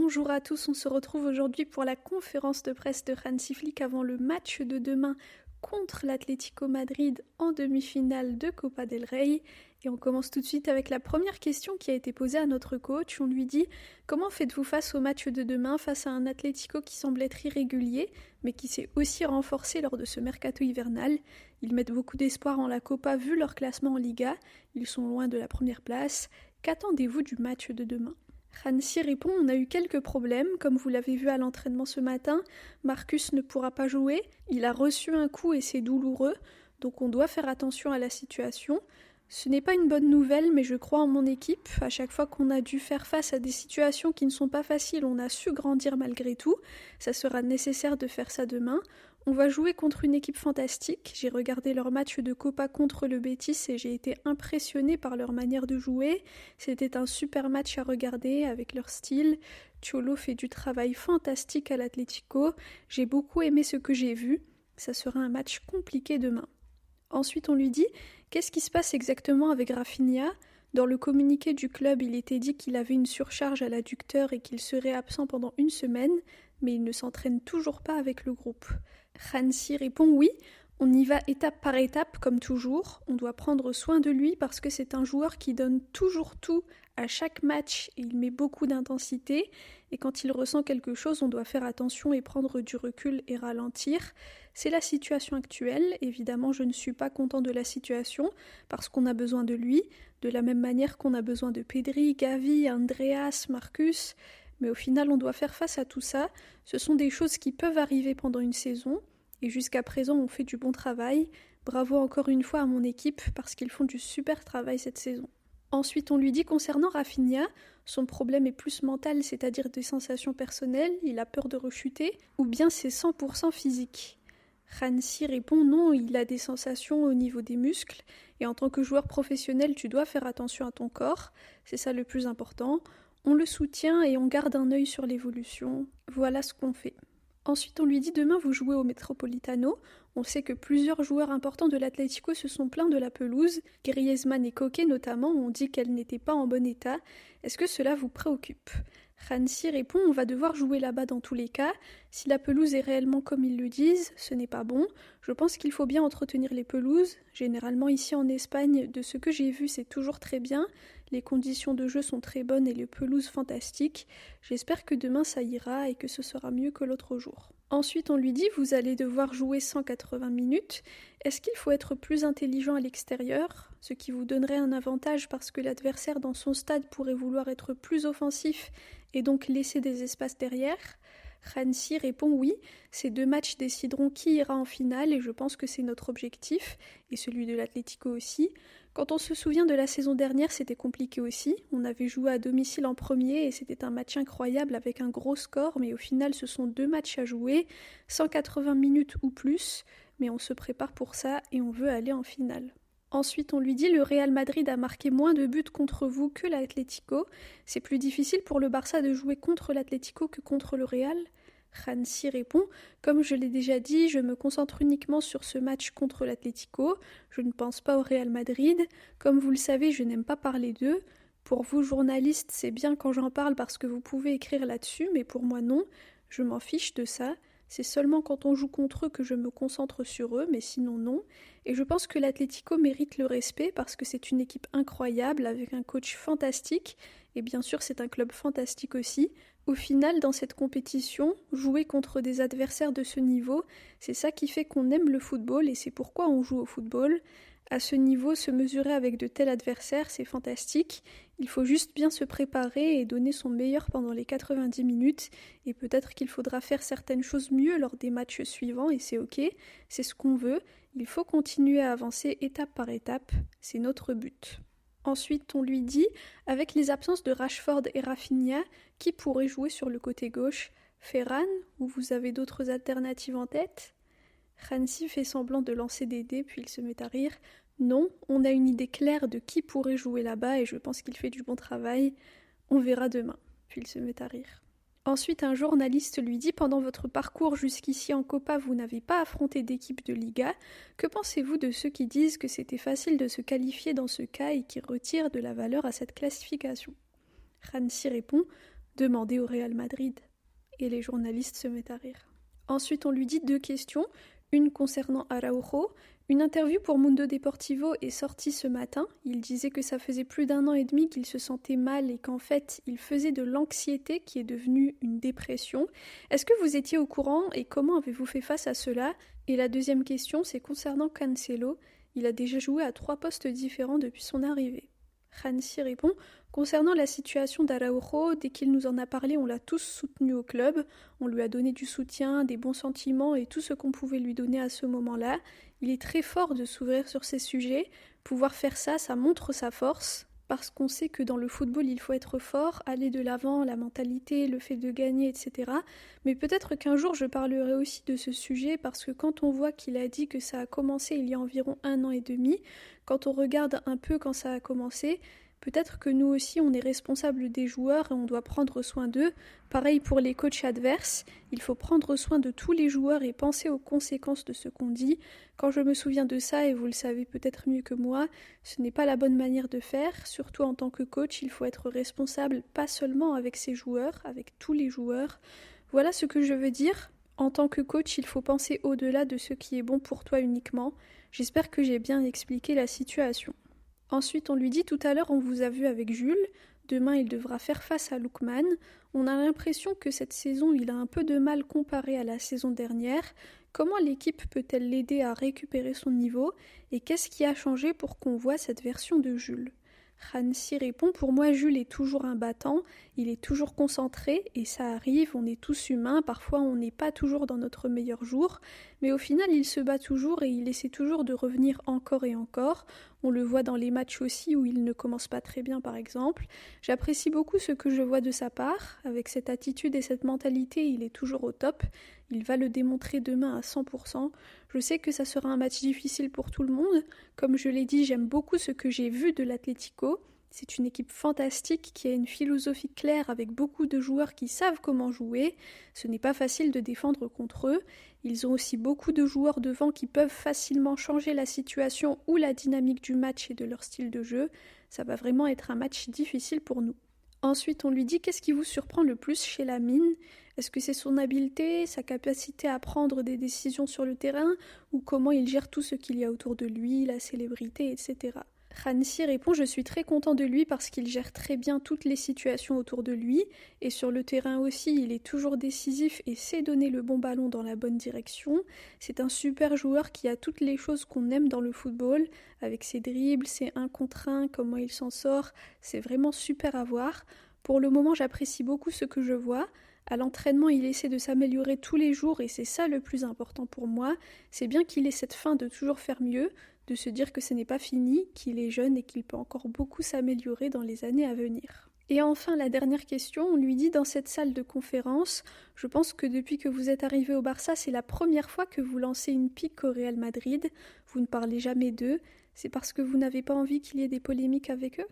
Bonjour à tous, on se retrouve aujourd'hui pour la conférence de presse de Hansi Flick avant le match de demain contre l'Atlético Madrid en demi-finale de Copa del Rey. Et on commence tout de suite avec la première question qui a été posée à notre coach. On lui dit « Comment faites-vous face au match de demain face à un Atlético qui semble être irrégulier, mais qui s'est aussi renforcé lors de ce mercato hivernal ? Ils mettent beaucoup d'espoir en la Copa vu leur classement en Liga. Ils sont loin de la première place. Qu'attendez-vous du match de demain ?» Hansi répond « On a eu quelques problèmes, comme vous l'avez vu à l'entraînement ce matin. Marcus ne pourra pas jouer, il a reçu un coup et c'est douloureux, donc on doit faire attention à la situation. Ce n'est pas une bonne nouvelle, mais je crois en mon équipe. À chaque fois qu'on a dû faire face à des situations qui ne sont pas faciles, on a su grandir malgré tout. Ça sera nécessaire de faire ça demain. On va jouer contre une équipe fantastique. J'ai regardé leur match de Copa contre le Betis et j'ai été impressionnée par leur manière de jouer. C'était un super match à regarder avec leur style. Cholo fait du travail fantastique à l'Atlético. J'ai beaucoup aimé ce que j'ai vu. Ça sera un match compliqué demain. Ensuite, on lui dit « Qu'est-ce qui se passe exactement avec Rafinha ?» Dans le communiqué du club, il était dit qu'il avait une surcharge à l'adducteur et qu'il serait absent pendant une semaine, mais il ne s'entraîne toujours pas avec le groupe. Hansi répond « Oui, on y va étape par étape comme toujours. On doit prendre soin de lui parce que c'est un joueur qui donne toujours tout à chaque match et il met beaucoup d'intensité. Et quand il ressent quelque chose, on doit faire attention et prendre du recul et ralentir. C'est la situation actuelle. Évidemment, je ne suis pas content de la situation parce qu'on a besoin de lui, de la même manière qu'on a besoin de Pedri, Gavi, Andreas, Marcus. Mais au final, on doit faire face à tout ça. Ce sont des choses qui peuvent arriver pendant une saison. Et jusqu'à présent, on fait du bon travail. Bravo encore une fois à mon équipe parce qu'ils font du super travail cette saison. Ensuite, on lui dit concernant Rafinha, son problème est plus mental, c'est-à-dire des sensations personnelles, il a peur de rechuter, ou bien c'est 100% physique. Hansi répond non, il a des sensations au niveau des muscles, et en tant que joueur professionnel, tu dois faire attention à ton corps, c'est ça le plus important. On le soutient et on garde un œil sur l'évolution. Voilà ce qu'on fait. Ensuite, on lui dit demain vous jouez au Metropolitano. On sait que plusieurs joueurs importants de l'Atlético se sont plaints de la pelouse. Griezmann et Koke notamment ont dit qu'elle n'était pas en bon état. Est-ce que cela vous préoccupe ? Hansi répond on va devoir jouer là-bas dans tous les cas. Si la pelouse est réellement comme ils le disent, ce n'est pas bon. Je pense qu'il faut bien entretenir les pelouses. Généralement ici en Espagne, de ce que j'ai vu, c'est toujours très bien. Les conditions de jeu sont très bonnes et les pelouses fantastiques. J'espère que demain ça ira et que ce sera mieux que l'autre jour. Ensuite, on lui dit vous allez devoir jouer 180 minutes. Est-ce qu'il faut être plus intelligent à l'extérieur, ce qui vous donnerait un avantage parce que l'adversaire dans son stade pourrait vouloir être plus offensif et donc laisser des espaces derrière ? Hansi répond oui, ces deux matchs décideront qui ira en finale et je pense que c'est notre objectif, et celui de l'Atlético aussi. Quand on se souvient de la saison dernière, c'était compliqué aussi. On avait joué à domicile en premier et c'était un match incroyable avec un gros score, mais au final ce sont deux matchs à jouer, 180 minutes ou plus, mais on se prépare pour ça et on veut aller en finale. Ensuite, on lui dit le Real Madrid a marqué moins de buts contre vous que l'Atlético. C'est plus difficile pour le Barça de jouer contre l'Atlético que contre le Real ? Hansi répond comme je l'ai déjà dit, je me concentre uniquement sur ce match contre l'Atlético. Je ne pense pas au Real Madrid. Comme vous le savez, je n'aime pas parler d'eux. Pour vous, journalistes, c'est bien quand j'en parle parce que vous pouvez écrire là-dessus, mais pour moi, non. Je m'en fiche de ça. C'est seulement quand on joue contre eux que je me concentre sur eux, mais sinon non. Et je pense que l'Atlético mérite le respect parce que c'est une équipe incroyable avec un coach fantastique et bien sûr c'est un club fantastique aussi. Au final, dans cette compétition, jouer contre des adversaires de ce niveau, c'est ça qui fait qu'on aime le football et c'est pourquoi on joue au football. À ce niveau, se mesurer avec de tels adversaires, c'est fantastique. Il faut juste bien se préparer et donner son meilleur pendant les 90 minutes. Et peut-être qu'il faudra faire certaines choses mieux lors des matchs suivants et c'est ok, c'est ce qu'on veut. Il faut continuer à avancer étape par étape, c'est notre but. Ensuite, on lui dit, avec les absences de Rashford et Rafinha, qui pourrait jouer sur le côté gauche ? Ferran, ou vous avez d'autres alternatives en tête ? Hansi fait semblant de lancer des dés, puis il se met à rire. Non, on a une idée claire de qui pourrait jouer là-bas et je pense qu'il fait du bon travail. On verra demain. Puis il se met à rire. Ensuite, un journaliste lui dit « Pendant votre parcours jusqu'ici en Copa, vous n'avez pas affronté d'équipe de Liga. Que pensez-vous de ceux qui disent que c'était facile de se qualifier dans ce cas et qui retirent de la valeur à cette classification ?» Hansi répond « Demandez au Real Madrid. Et les journalistes se mettent à rire. Ensuite, on lui dit 2 questions, une concernant Araujo. Une interview pour Mundo Deportivo est sortie ce matin. Il disait que ça faisait plus d'1 an et demi qu'il se sentait mal et qu'en fait, il faisait de l'anxiété qui est devenue une dépression. Est-ce que vous étiez au courant et comment avez-vous fait face à cela? Et la deuxième question, c'est concernant Cancelo. Il a déjà joué à 3 postes différents depuis son arrivée. Hansi répond: concernant la situation d'Araujo, dès qu'il nous en a parlé, on l'a tous soutenu au club, on lui a donné du soutien, des bons sentiments et tout ce qu'on pouvait lui donner à ce moment-là. Il est très fort de s'ouvrir sur ces sujets, pouvoir faire ça, ça montre sa force, parce qu'on sait que dans le football il faut être fort, aller de l'avant, la mentalité, le fait de gagner, etc. Mais peut-être qu'un jour je parlerai aussi de ce sujet, parce que quand on voit qu'il a dit que ça a commencé il y a environ 1 an et demi, quand on regarde un peu quand ça a commencé, peut-être que nous aussi on est responsable des joueurs et on doit prendre soin d'eux. Pareil pour les coachs adverses, il faut prendre soin de tous les joueurs et penser aux conséquences de ce qu'on dit. Quand je me souviens de ça, et vous le savez peut-être mieux que moi, ce n'est pas la bonne manière de faire. Surtout en tant que coach, il faut être responsable pas seulement avec ses joueurs, avec tous les joueurs. Voilà ce que je veux dire. En tant que coach, il faut penser au-delà de ce qui est bon pour toi uniquement. J'espère que j'ai bien expliqué la situation. Ensuite, on lui dit tout à l'heure, on vous a vu avec Jules. Demain, il devra faire face à Lookman. On a l'impression que cette saison, il a un peu de mal comparé à la saison dernière. Comment l'équipe peut-elle l'aider à récupérer son niveau? Et qu'est-ce qui a changé pour qu'on voit cette version de Jules? Hansi répond: pour moi, Jules est toujours un battant, il est toujours concentré, et ça arrive, on est tous humains, parfois on n'est pas toujours dans notre meilleur jour, mais au final il se bat toujours et il essaie toujours de revenir encore et encore. On le voit dans les matchs aussi où il ne commence pas très bien par exemple. J'apprécie beaucoup ce que je vois de sa part, avec cette attitude et cette mentalité, il est toujours au top. Il va le démontrer demain à 100%. Je sais que ça sera un match difficile pour tout le monde. Comme je l'ai dit, j'aime beaucoup ce que j'ai vu de l'Atlético. C'est une équipe fantastique qui a une philosophie claire avec beaucoup de joueurs qui savent comment jouer. Ce n'est pas facile de défendre contre eux. Ils ont aussi beaucoup de joueurs devant qui peuvent facilement changer la situation ou la dynamique du match et de leur style de jeu. Ça va vraiment être un match difficile pour nous. Ensuite, on lui dit: qu'est-ce qui vous surprend le plus chez Lamine? Est-ce que c'est son habileté, sa capacité à prendre des décisions sur le terrain, ou comment il gère tout ce qu'il y a autour de lui, la célébrité, etc. Hansi répond: je suis très content de lui parce qu'il gère très bien toutes les situations autour de lui, et sur le terrain aussi, il est toujours décisif et sait donner le bon ballon dans la bonne direction. C'est un super joueur qui a toutes les choses qu'on aime dans le football, avec ses dribbles, ses 1 contre 1, comment il s'en sort, c'est vraiment super à voir. Pour le moment, j'apprécie beaucoup ce que je vois. À l'entraînement, il essaie de s'améliorer tous les jours et c'est ça le plus important pour moi. C'est bien qu'il ait cette faim de toujours faire mieux, de se dire que ce n'est pas fini, qu'il est jeune et qu'il peut encore beaucoup s'améliorer dans les années à venir. Et enfin, la dernière question, on lui dit: dans cette salle de conférence, je pense que depuis que vous êtes arrivé au Barça, c'est la première fois que vous lancez une pique au Real Madrid. Vous ne parlez jamais d'eux. C'est parce que vous n'avez pas envie qu'il y ait des polémiques avec eux?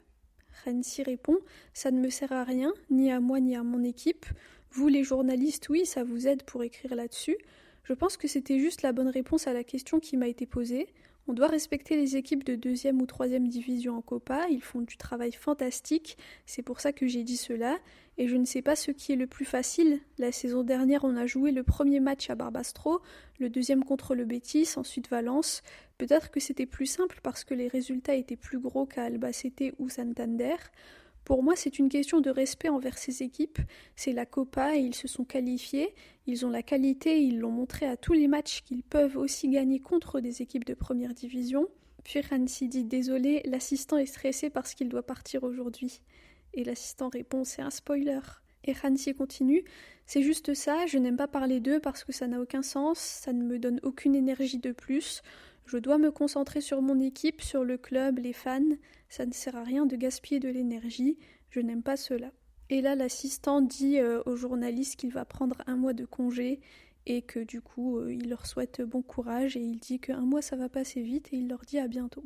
Hansi répond: ça ne me sert à rien, ni à moi ni à mon équipe. Vous les journalistes, oui, ça vous aide pour écrire là-dessus. Je pense que c'était juste la bonne réponse à la question qui m'a été posée. On doit respecter les équipes de 2e ou 3e division en Copa, ils font du travail fantastique, c'est pour ça que j'ai dit cela, et je ne sais pas ce qui est le plus facile. La saison dernière, on a joué le premier match à Barbastro, le deuxième contre le Betis, ensuite Valence. Peut-être que c'était plus simple parce que les résultats étaient plus gros qu'à Albacete ou Santander. Pour moi, c'est une question de respect envers ces équipes. C'est la Copa et ils se sont qualifiés. Ils ont la qualité et ils l'ont montré à tous les matchs qu'ils peuvent aussi gagner contre des équipes de première division. Puis Hansi dit: désolé, l'assistant est stressé parce qu'il doit partir aujourd'hui. Et l'assistant répond: c'est un spoiler. Et Hansi continue: c'est juste ça, je n'aime pas parler d'eux parce que ça n'a aucun sens, ça ne me donne aucune énergie de plus. Je dois me concentrer sur mon équipe, sur le club, les fans. Ça ne sert à rien de gaspiller de l'énergie. Je n'aime pas cela. Et là, l'assistant dit aux journalistes qu'il va prendre 1 mois de congé et que du coup, il leur souhaite bon courage et il dit qu'1 mois, ça va passer vite et il leur dit à bientôt.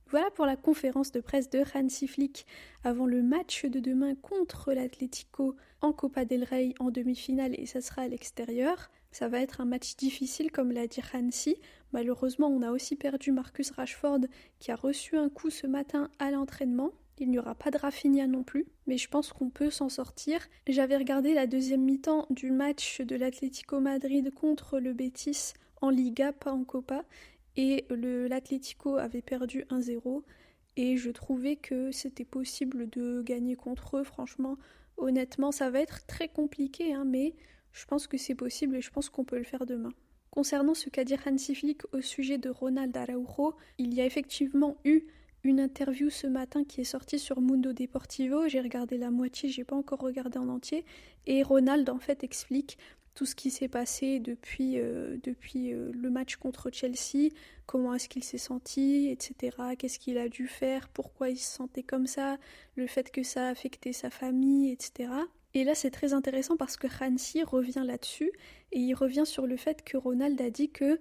Voilà pour la conférence de presse de Hansi Flick avant le match de demain contre l'Atlético en Copa del Rey en demi-finale et ça sera à l'extérieur. Ça va être un match difficile comme l'a dit Hansi. Malheureusement, on a aussi perdu Marcus Rashford qui a reçu un coup ce matin à l'entraînement. Il n'y aura pas de Rafinha non plus, mais je pense qu'on peut s'en sortir. J'avais regardé la deuxième mi-temps du match de l'Atlético Madrid contre le Betis en Liga, pas en Copa, et l'Atlético avait perdu 1-0, et je trouvais que c'était possible de gagner contre eux. Franchement, honnêtement, ça va être très compliqué, hein, mais je pense que c'est possible et je pense qu'on peut le faire demain. Concernant ce qu'a dit Hansi Flick au sujet de Ronald Araujo, il y a effectivement eu une interview ce matin qui est sortie sur Mundo Deportivo. J'ai regardé la moitié, j'ai pas encore regardé en entier. Et Ronald en fait explique tout ce qui s'est passé depuis le match contre Chelsea, comment est-ce qu'il s'est senti, etc. Qu'est-ce qu'il a dû faire, pourquoi il se sentait comme ça, le fait que ça a affecté sa famille, etc. Et là c'est très intéressant parce que Hansi revient là-dessus et il revient sur le fait que Ronald a dit que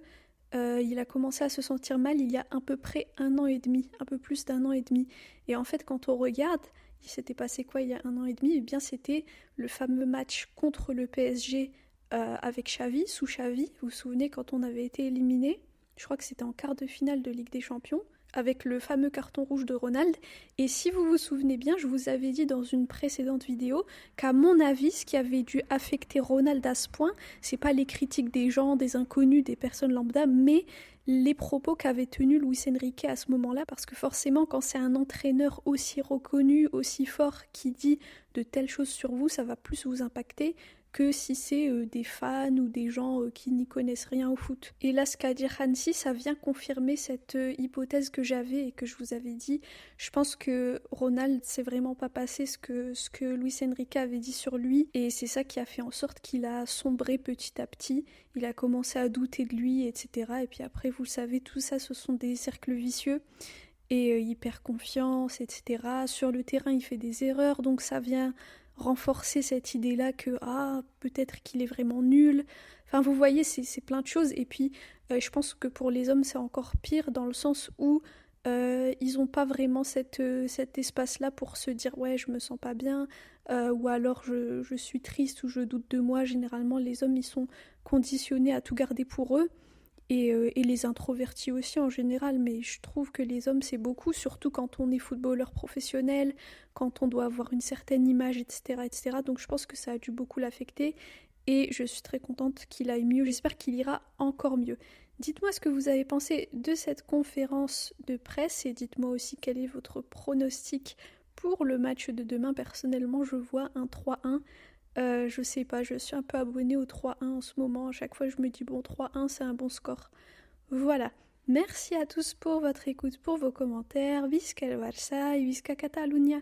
il a commencé à se sentir mal il y a à peu près 1 an et demi, un peu plus d'1 an et demi. Et en fait, quand on regarde, il s'était passé quoi il y a 1 an et demi? Eh bien, c'était le fameux match contre le PSG avec Xavi, sous Xavi. Vous vous souvenez quand on avait été éliminé? Je crois que c'était en quart de finale de Ligue des Champions, avec le fameux carton rouge de Ronald. Et si vous vous souvenez bien, je vous avais dit dans une précédente vidéo qu'à mon avis, ce qui avait dû affecter Ronald à ce point, c'est pas les critiques des gens, des inconnus, des personnes lambda, mais les propos qu'avait tenus Luis Enrique à ce moment-là, parce que forcément, quand c'est un entraîneur aussi reconnu, aussi fort, qui dit de telles choses sur vous, ça va plus vous impacter que si c'est des fans ou des gens qui n'y connaissent rien au foot. Et là, ce qu'a dit Hansi, ça vient confirmer cette hypothèse que j'avais et que je vous avais dit. Je pense que Ronald s'est vraiment pas passé ce que Luis Enrique avait dit sur lui, et c'est ça qui a fait en sorte qu'il a sombré petit à petit. Il a commencé à douter de lui, etc. Et puis après, vous le savez, tout ça, ce sont des cercles vicieux. Et il perd confiance, etc. Sur le terrain, il fait des erreurs, donc ça vient renforcer cette idée-là que peut-être qu'il est vraiment nul. Enfin, vous voyez, c'est plein de choses. Et puis, je pense que pour les hommes, c'est encore pire dans le sens où ils n'ont pas vraiment cet espace-là pour se dire ouais, je me sens pas bien, ou alors je suis triste ou je doute de moi. Généralement, les hommes, ils sont conditionnés à tout garder pour eux. Et les introvertis aussi en général, mais je trouve que les hommes c'est beaucoup, surtout quand on est footballeur professionnel, quand on doit avoir une certaine image, etc., etc. Donc je pense que ça a dû beaucoup l'affecter et je suis très contente qu'il aille mieux, j'espère qu'il ira encore mieux. Dites-moi ce que vous avez pensé de cette conférence de presse et dites-moi aussi quel est votre pronostic pour le match de demain. Personnellement, je vois un 3-1. Je sais pas, je suis un peu abonnée au 3-1 en ce moment. À chaque fois, je me dis bon, 3-1, c'est un bon score. Voilà. Merci à tous pour votre écoute, pour vos commentaires. Visca el Barça et Visca Catalunya.